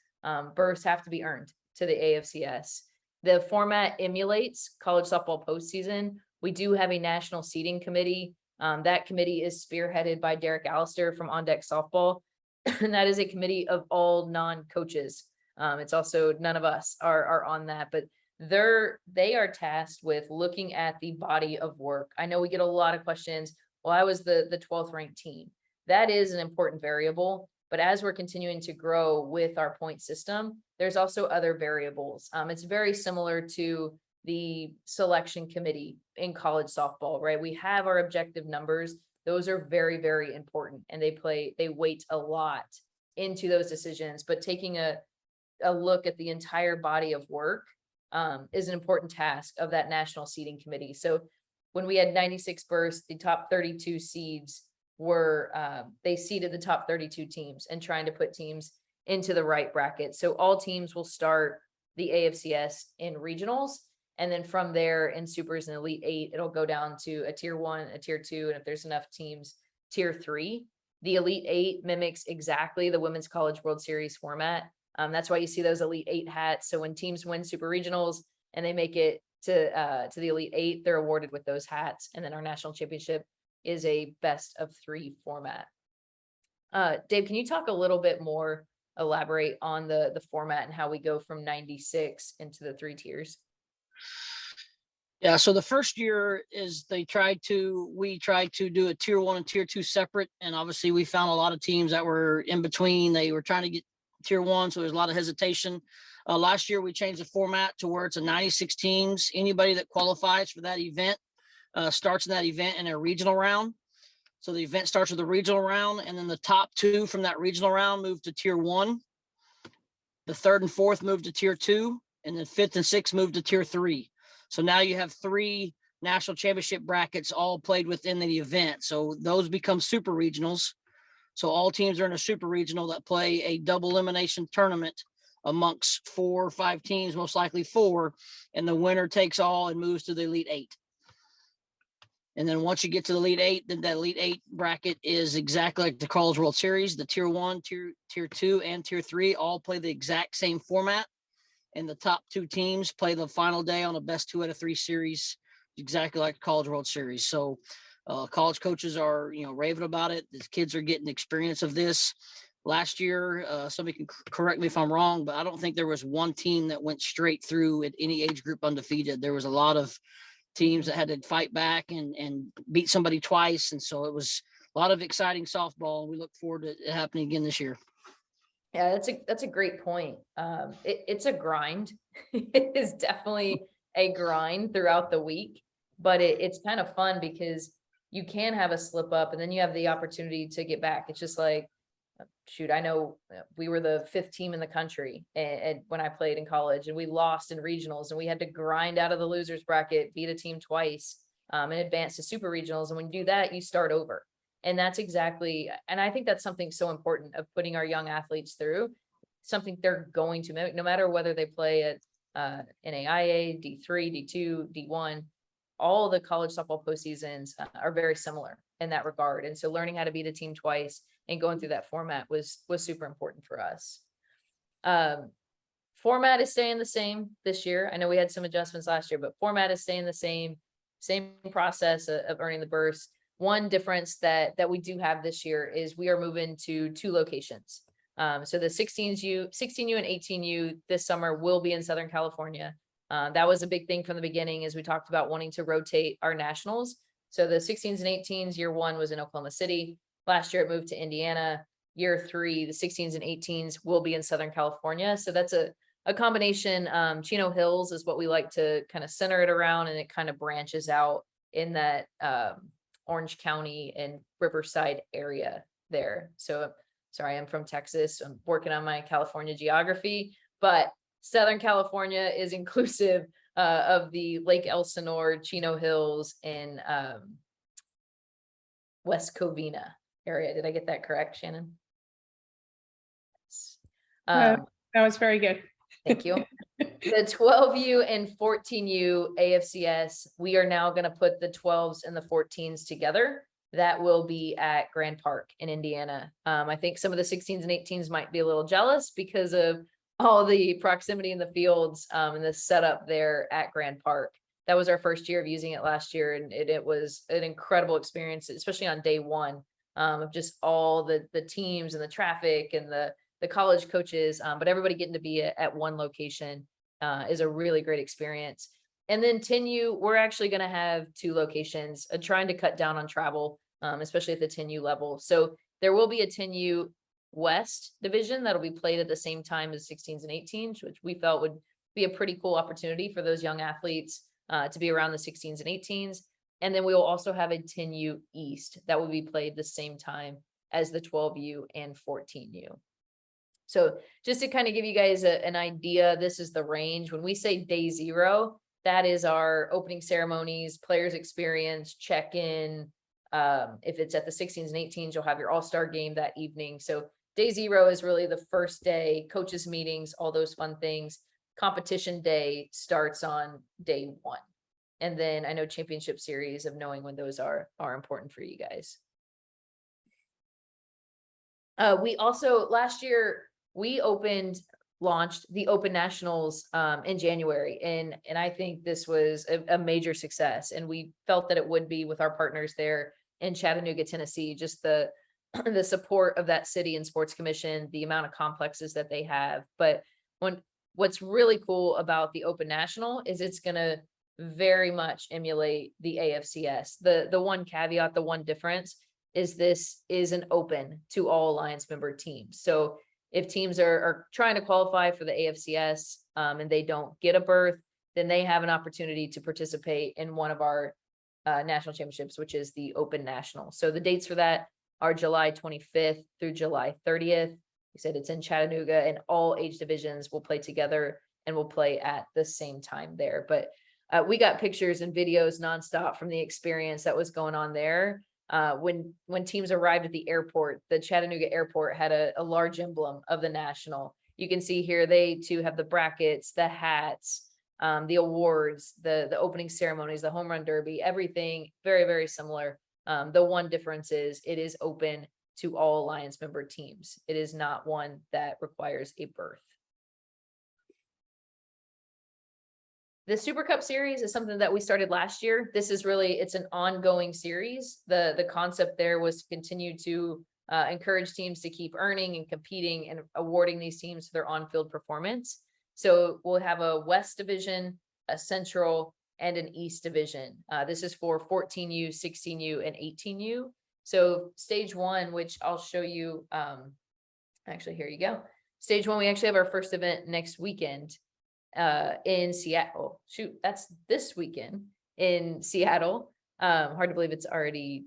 S1: Berths have to be earned to the AFCS. The format emulates college softball postseason. We do have a national seating committee. That committee is spearheaded by Derek Allister from On Deck Softball. And that is a committee of all non-coaches. It's also none of us are on that, but they are tasked with looking at the body of work. I know we get a lot of questions. Well, I was the 12th ranked team. That is an important variable, but as we're continuing to grow with our point system, there's also other variables. It's very similar to the selection committee in college softball, right? We have our objective numbers. Those are very, very important, and they weight a lot into those decisions, but taking a look at the entire body of work is an important task of that national seeding committee. So when we had 96 berths, the top 32 seeds were, they seeded the top 32 teams and trying to put teams into the right bracket. So all teams will start the AFCS in regionals. And then from there in supers and Elite 8, it'll go down to a tier 1, a tier 2. And if there's enough teams, tier 3. The Elite 8 mimics exactly the Women's College World Series format. That's why you see those Elite 8 hats. So when teams win super regionals and they make it to the Elite 8, they're awarded with those hats. And then our national championship is a best of 3 format. Dave, can you talk a little bit more, elaborate on the format and how we go from 96 into the 3 tiers?
S3: Yeah, so the first year is we tried to do a tier 1 and tier 2 separate. And obviously we found a lot of teams that were in between. They were trying to get tier 1, so there's a lot of hesitation. Last year we changed the format to where it's a 96 teams. Anybody that qualifies for that event starts in that event in a regional round. So the event starts with a regional round, and then the top 2 from that regional round move to tier 1. The 3rd and 4th move to tier 2, and then 5th and 6th move to tier 3. So now you have 3 national championship brackets all played within the event. So those become super regionals. So all teams are in a super regional that play a double elimination tournament amongst 4 or 5 teams, most likely 4, and the winner takes all and moves to the Elite 8. And then once you get to the Elite Eight, then that Elite Eight bracket is exactly like the College World Series. The Tier 1, Tier 2, and Tier 3 all play the exact same format. And the top 2 teams play the final day on a best 2 out of 3 series, exactly like the College World Series. So college coaches are, raving about it. The kids are getting experience of this. Last year, somebody can correct me if I'm wrong, but I don't think there was one team that went straight through at any age group undefeated. There was a lot of teams that had to fight back and beat somebody twice. And so it was a lot of exciting softball. And we look forward to it happening again this year.
S1: Yeah, that's a great point. It's a grind. It is definitely a grind throughout the week, but it's kind of fun because you can have a slip up and then you have the opportunity to get back. It's just like, shoot, I know we were the 5th team in the country and when I played in college, and we lost in regionals, and we had to grind out of the losers bracket, beat a team twice, and advance to super regionals. And when you do that, you start over. And that's exactly, and I think that's something so important of putting our young athletes through, something they're going to make, no matter whether they play at NAIA, D3, D2, D1, all the college softball postseasons are very similar in that regard. And so learning how to beat a team twice and going through that format was super important for us. Format is staying the same this year. I know we had some adjustments last year, but format is staying the same process of earning the burst. One difference that we do have this year is we are moving to 2 locations. So the 16U and 18U this summer will be in Southern California. That was a big thing from the beginning, as we talked about wanting to rotate our nationals. So the 16s and 18s, year 1 was in Oklahoma City. Last year it moved to Indiana. Year 3, the 16s and 18s will be in Southern California. So that's a combination. Chino Hills is what we like to kind of center it around, and it kind of branches out in that Orange County and Riverside area there. So sorry, I'm from Texas. I'm working on my California geography, but Southern California is inclusive of the Lake Elsinore, Chino Hills, and West Covina area. Did I get that correct, Shannon?
S2: That was very good.
S1: Thank you. The 12U and 14U AFCS, we are now going to put the 12s and the 14s together. That will be at Grand Park in Indiana. I think some of the 16s and 18s might be a little jealous because of all the proximity in the fields and the setup there at Grand Park. That was our first year of using it last year, and it was an incredible experience, especially on day 1 of just all the teams and the traffic and the college coaches, but everybody getting to be at one location is a really great experience. And then 10U, we're actually going to have 2 locations, trying to cut down on travel, especially at the 10U level. So there will be a 10U West division that'll be played at the same time as 16s and 18s, which we felt would be a pretty cool opportunity for those young athletes to be around the 16s and 18s. And then we will also have a 10U East that will be played the same time as the 12U and 14U. So just to kind of give you guys an idea, this is the range. When we say day 0, that is our opening ceremonies, players experience, check-in. If it's at the 16s and 18s, you'll have your all-star game that evening. So day 0 is really the first day, coaches meetings, all those fun things. Competition day starts on day 1. And then I know championship series, of knowing when those are important for you guys. We also, last year, we launched the Open Nationals in January. And I think this was a major success. And we felt that it would be with our partners there in Chattanooga, Tennessee, just the support of that city and sports commission, the amount of complexes that they have. But what's really cool about the Open National is it's going to very much emulate the AFCS. The one caveat, the one difference is this is an open to all Alliance member teams. So if teams are trying to qualify for the AFCS and they don't get a berth, then they have an opportunity to participate in one of our national championships, which is the Open National. So the dates for that are July 25th through July 30th. We said it's in Chattanooga, and all age divisions will play together and will play at the same time there. But we got pictures and videos nonstop from the experience that was going on there. When teams arrived at the airport, the Chattanooga airport had a large emblem of the national. You can see here, they too have the brackets, the hats, the awards, the opening ceremonies, the home run derby, everything very, very similar. The one difference is it is open to all Alliance member teams. It is not one that requires a berth. The Super Cup series is something that we started last year. This is really, it's an ongoing series. The concept there was to continue to encourage teams to keep earning and competing and awarding these teams for their on-field performance. So we'll have a West Division, a Central, and an East Division. This is for 14U, 16U, and 18U. So stage one, which I'll show you, actually, here you go. Stage one, we actually have our first event next weekend in Seattle. Shoot, that's this weekend in Seattle. Hard to believe it's already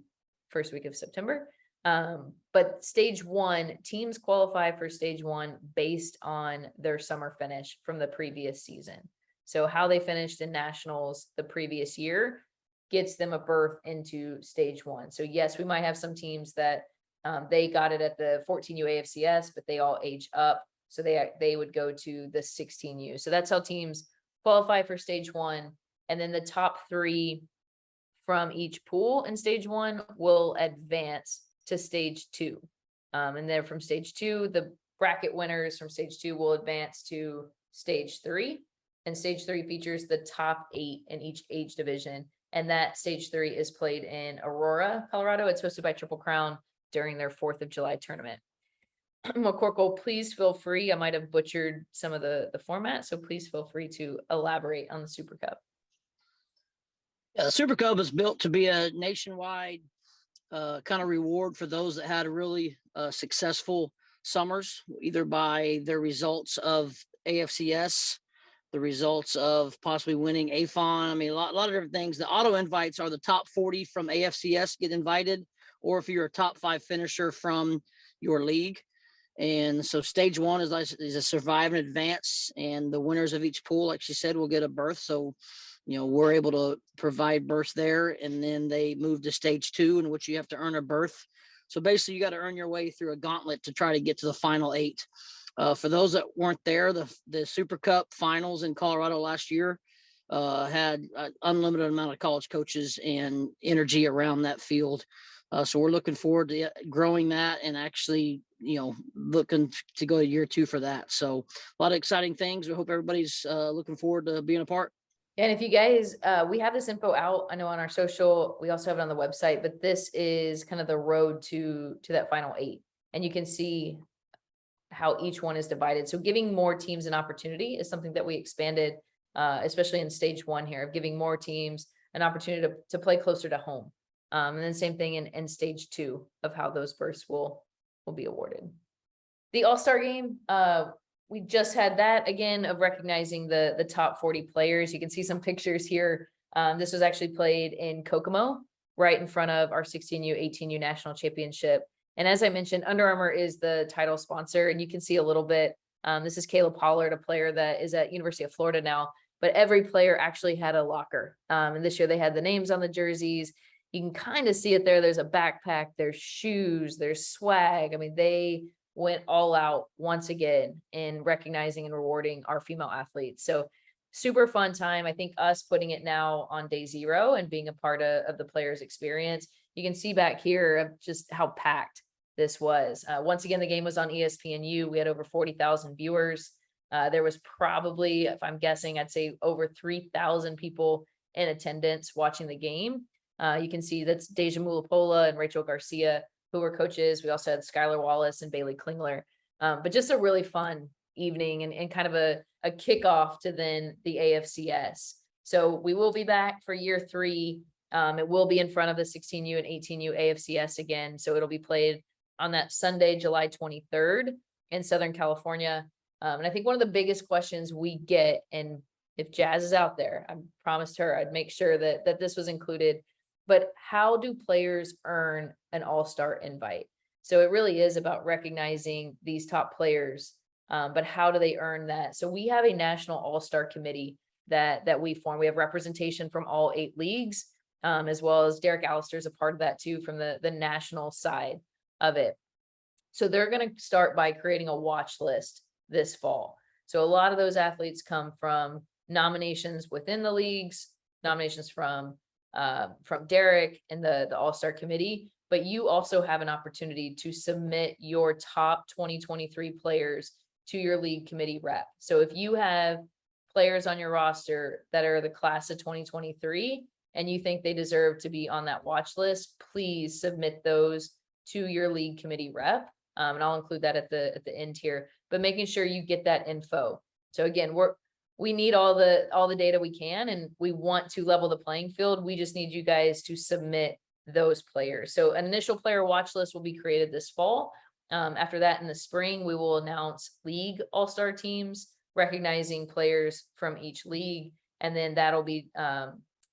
S1: first week of September. But stage one, teams qualify for stage one based on their summer finish from the previous season. So how they finished in nationals the previous year gets them a berth into stage one. So yes, we might have some teams that they got it at the 14U AFCS, but they all age up. So they would go to the 16U. So that's how teams qualify for stage one. And then the top three from each pool in stage one will advance to stage two. And then from stage two, the bracket winners from stage two will advance to stage three. And stage three features the top 8 in each age division. And that stage three is played in Aurora, Colorado. It's hosted by Triple Crown during their 4th of July tournament. McCorkle, please feel free. I might have butchered some of the format, so please feel free to elaborate on the Super Cup.
S3: Yeah, the Super Cup is built to be a nationwide kind of reward for those that had really successful summers, either by their results of AFCS, the results of possibly winning AFON. I mean, a lot of different things. The auto invites are the top 40 from AFCS get invited, or if you're a top 5 finisher from your league. And so stage one is a survive and advance, and the winners of each pool, like she said, will get a berth. So, you know, we're able to provide berths there, and then they move to stage two, in which you have to earn a berth. So basically you got to earn your way through a gauntlet to try to get to the final 8. For those that weren't there, the Super Cup finals in Colorado last year had an unlimited amount of college coaches and energy around that field. So we're looking forward to growing that and actually, you know, looking to go to year 2 for that. So a lot of exciting things. We hope everybody's looking forward to being a part.
S1: And if you guys, we have this info out, I know on our social, we also have it on the website, but this is kind of the road to that final 8. And you can see how each one is divided. So giving more teams an opportunity is something that we expanded, especially in stage 1 here, of giving more teams an opportunity to play closer to home. And then same thing in stage 2 of how those berths will be awarded. The All-Star game, we just had that again of recognizing the top 40 players. You can see some pictures here. This was actually played in Kokomo, right in front of our 16U, 18U national championship. And as I mentioned, Under Armour is the title sponsor, and you can see a little bit. This is Caleb Pollard, a player that is at University of Florida now, but every player actually had a locker. And this year they had the names on the jerseys. You can kind of see it there. There's a backpack, there's shoes, there's swag. I mean, they went all out once again in recognizing and rewarding our female athletes. So super fun time. I think us putting it now on day 0 and being a part of the players' experience. You can see back here of just how packed this was. Once again, the game was on ESPNU. We had over 40,000 viewers. There was probably, if I'm guessing, I'd say over 3,000 people in attendance watching the game. You can see that's Deja Mulapola and Rachel Garcia, who were coaches. We also had Skylar Wallace and Bailey Klingler. But just a really fun evening and kind of a kickoff to then the AFCS. So we will be back for year 3. It will be in front of the 16U and 18U AFCS again. So it'll be played on that Sunday, July 23rd in Southern California. And I think one of the biggest questions we get, and if Jazz is out there, I promised her I'd make sure that this was included, but how do players earn an all-star invite? So it really is about recognizing these top players, but how do they earn that? So we have a national all-star committee that we form. We have representation from all 8 leagues, as well as Derek Allister is a part of that too, from the national side of it. So they're going to start by creating a watch list this fall. So a lot of those athletes come from nominations within the leagues, nominations from Derek and the All-Star Committee, but you also have an opportunity to submit your top 2023 players to your league committee rep. So if you have players on your roster that are the class of 2023 and you think they deserve to be on that watch list, please submit those to your league committee rep. And I'll include that at the end here, but making sure you get that info. So again, we need all the data we can, and we want to level the playing field. We just need you guys to submit those players. So an initial player watch list will be created this fall. After that, in the spring, we will announce league all-star teams, recognizing players from each league. And then that'll be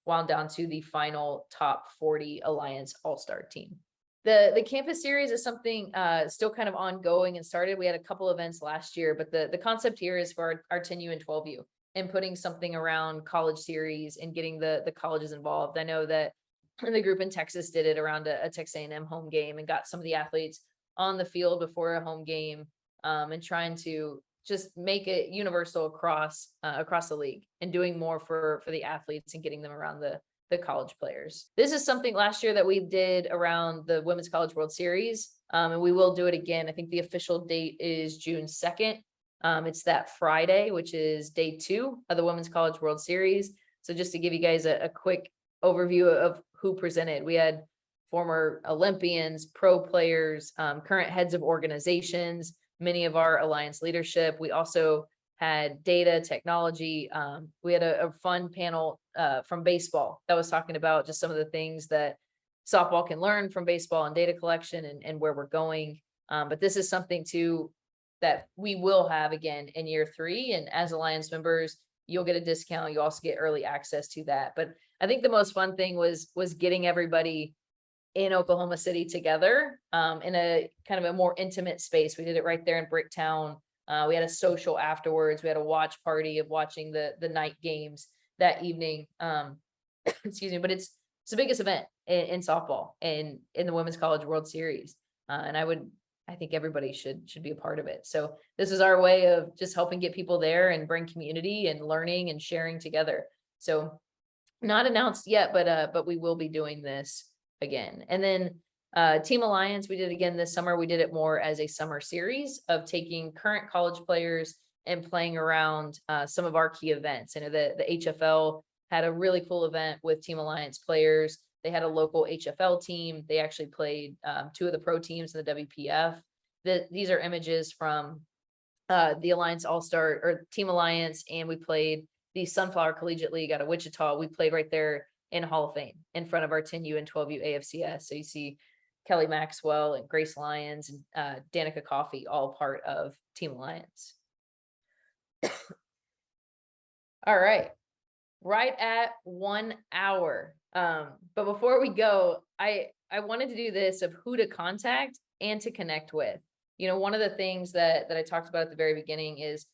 S1: wound down to the final top 40 Alliance all-star team. The campus series is something still kind of ongoing and started. We had a couple events last year, but the concept here is for our 10U and 12U and putting something around college series and getting the colleges involved. I know that the group in Texas did it around a Texas A&M home game and got some of the athletes on the field before a home game, and trying to just make it universal across the league and doing more for the athletes and getting them around the college players. This is something last year that we did around the Women's College World Series, and we will do it again. I think the official date is June 2nd. It's that Friday, which is day 2 of the Women's College World Series. So just to give you guys a quick overview of who presented, we had former Olympians, pro players, current heads of organizations, many of our Alliance leadership. We also had data technology. We had a fun panel from baseball that was talking about just some of the things that softball can learn from baseball and data collection and where we're going. But this is something too that we will have again in year 3. And as Alliance members, you'll get a discount. You also get early access to that. But I think the most fun thing was getting everybody in Oklahoma City together in a kind of a more intimate space. We did it right there in Bricktown. We had a social afterwards. We had a watch party of watching the night games that evening. Excuse me, but it's the biggest event in softball and in the Women's College World Series. And I think everybody should be a part of it. So this is our way of just helping get people there and bring community and learning and sharing together. So not announced yet, but we will be doing this again. And then Team Alliance, we did again this summer. We did it more as a summer series of taking current college players and playing around some of our key events. And the HFL had a really cool event with Team Alliance players. They had a local HFL team. They actually played 2 of the pro teams in the WPF. These are images from the Alliance All-Star or Team Alliance, and we played the Sunflower Collegiate League out of Wichita. We played right there in Hall of Fame in front of our 10U and 12U AFCS. So you see Kelly Maxwell and Grace Lyons and Danica Coffey, all part of Team Alliance. All right at 1 hour. But before we go, I wanted to do this of who to contact and to connect with. You know, one of the things that I talked about at the very beginning is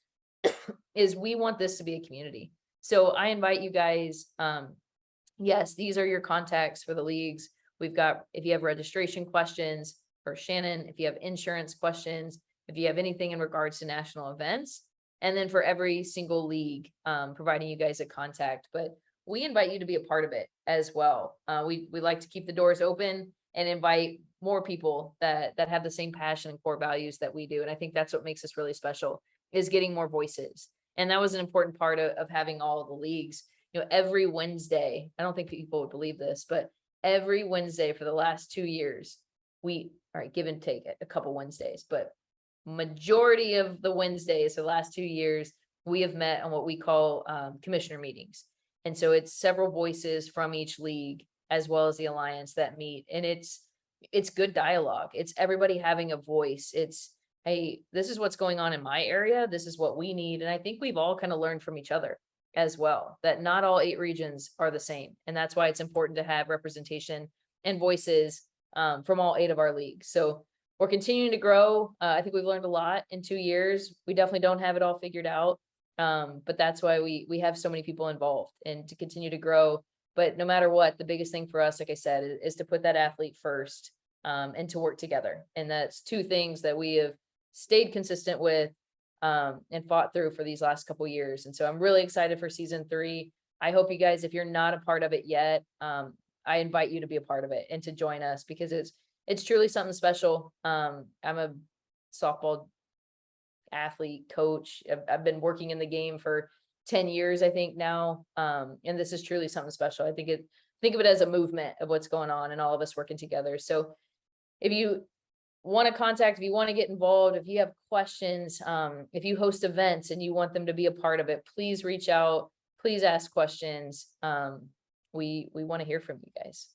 S1: we want this to be a community. So I invite you guys, yes, these are your contacts for the leagues. We've got, if you have registration questions for Shannon, if you have insurance questions, if you have anything in regards to national events, and then for every single league, providing you guys a contact. But we invite you to be a part of it as well. We like to keep the doors open and invite more people that have the same passion and core values that we do. And I think that's what makes us really special, is getting more voices. And that was an important part of having all of the leagues. You know, every Wednesday, I don't think people would believe this, but every Wednesday for the last 2 years, all right, give and take a couple Wednesdays, but majority of the Wednesdays for the last 2 years, we have met on what we call commissioner meetings. And so it's several voices from each league as well as the Alliance that meet. And it's good dialogue. It's everybody having a voice. It's, hey, this is what's going on in my area. This is what we need. And I think we've all kind of learned from each other as well, that not all 8 regions are the same. And that's why it's important to have representation and voices from all 8 of our leagues. So we're continuing to grow. I think we've learned a lot in 2 years. We definitely don't have it all figured out. But that's why we have so many people involved and to continue to grow. But no matter what, the biggest thing for us, like I said, is to put that athlete first and to work together. And that's 2 things that we have stayed consistent with and fought through for these last couple years. And so I'm really excited for season 3. I hope you guys, if you're not a part of it yet, I invite you to be a part of it and to join us, because it's truly something special. I'm a softball athlete, coach. I've been working in the game for 10 years, I think now. And this is truly something special. Think of it as a movement of what's going on and all of us working together. So if you want to contact, if you want to get involved, if you have questions, if you host events and you want them to be a part of it, please reach out, please ask questions. We want to hear from you guys.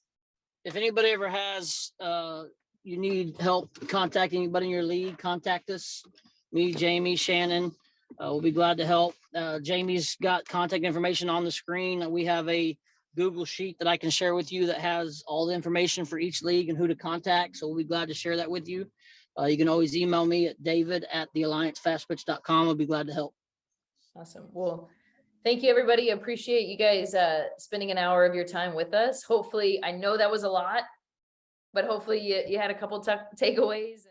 S3: If anybody ever has, you need help contacting anybody in your league, contact us. Me, Jamie, Shannon, we'll be glad to help. Jamie's got contact information on the screen. We have a Google sheet that I can share with you that has all the information for each league and who to contact. So we'll be glad to share that with you. You can always email me at david@thealliancefastpitch.com. I'll be glad to help.
S1: Awesome. Well, thank you, everybody. Appreciate you guys spending an hour of your time with us. Hopefully, I know that was a lot, but hopefully you had a couple takeaways.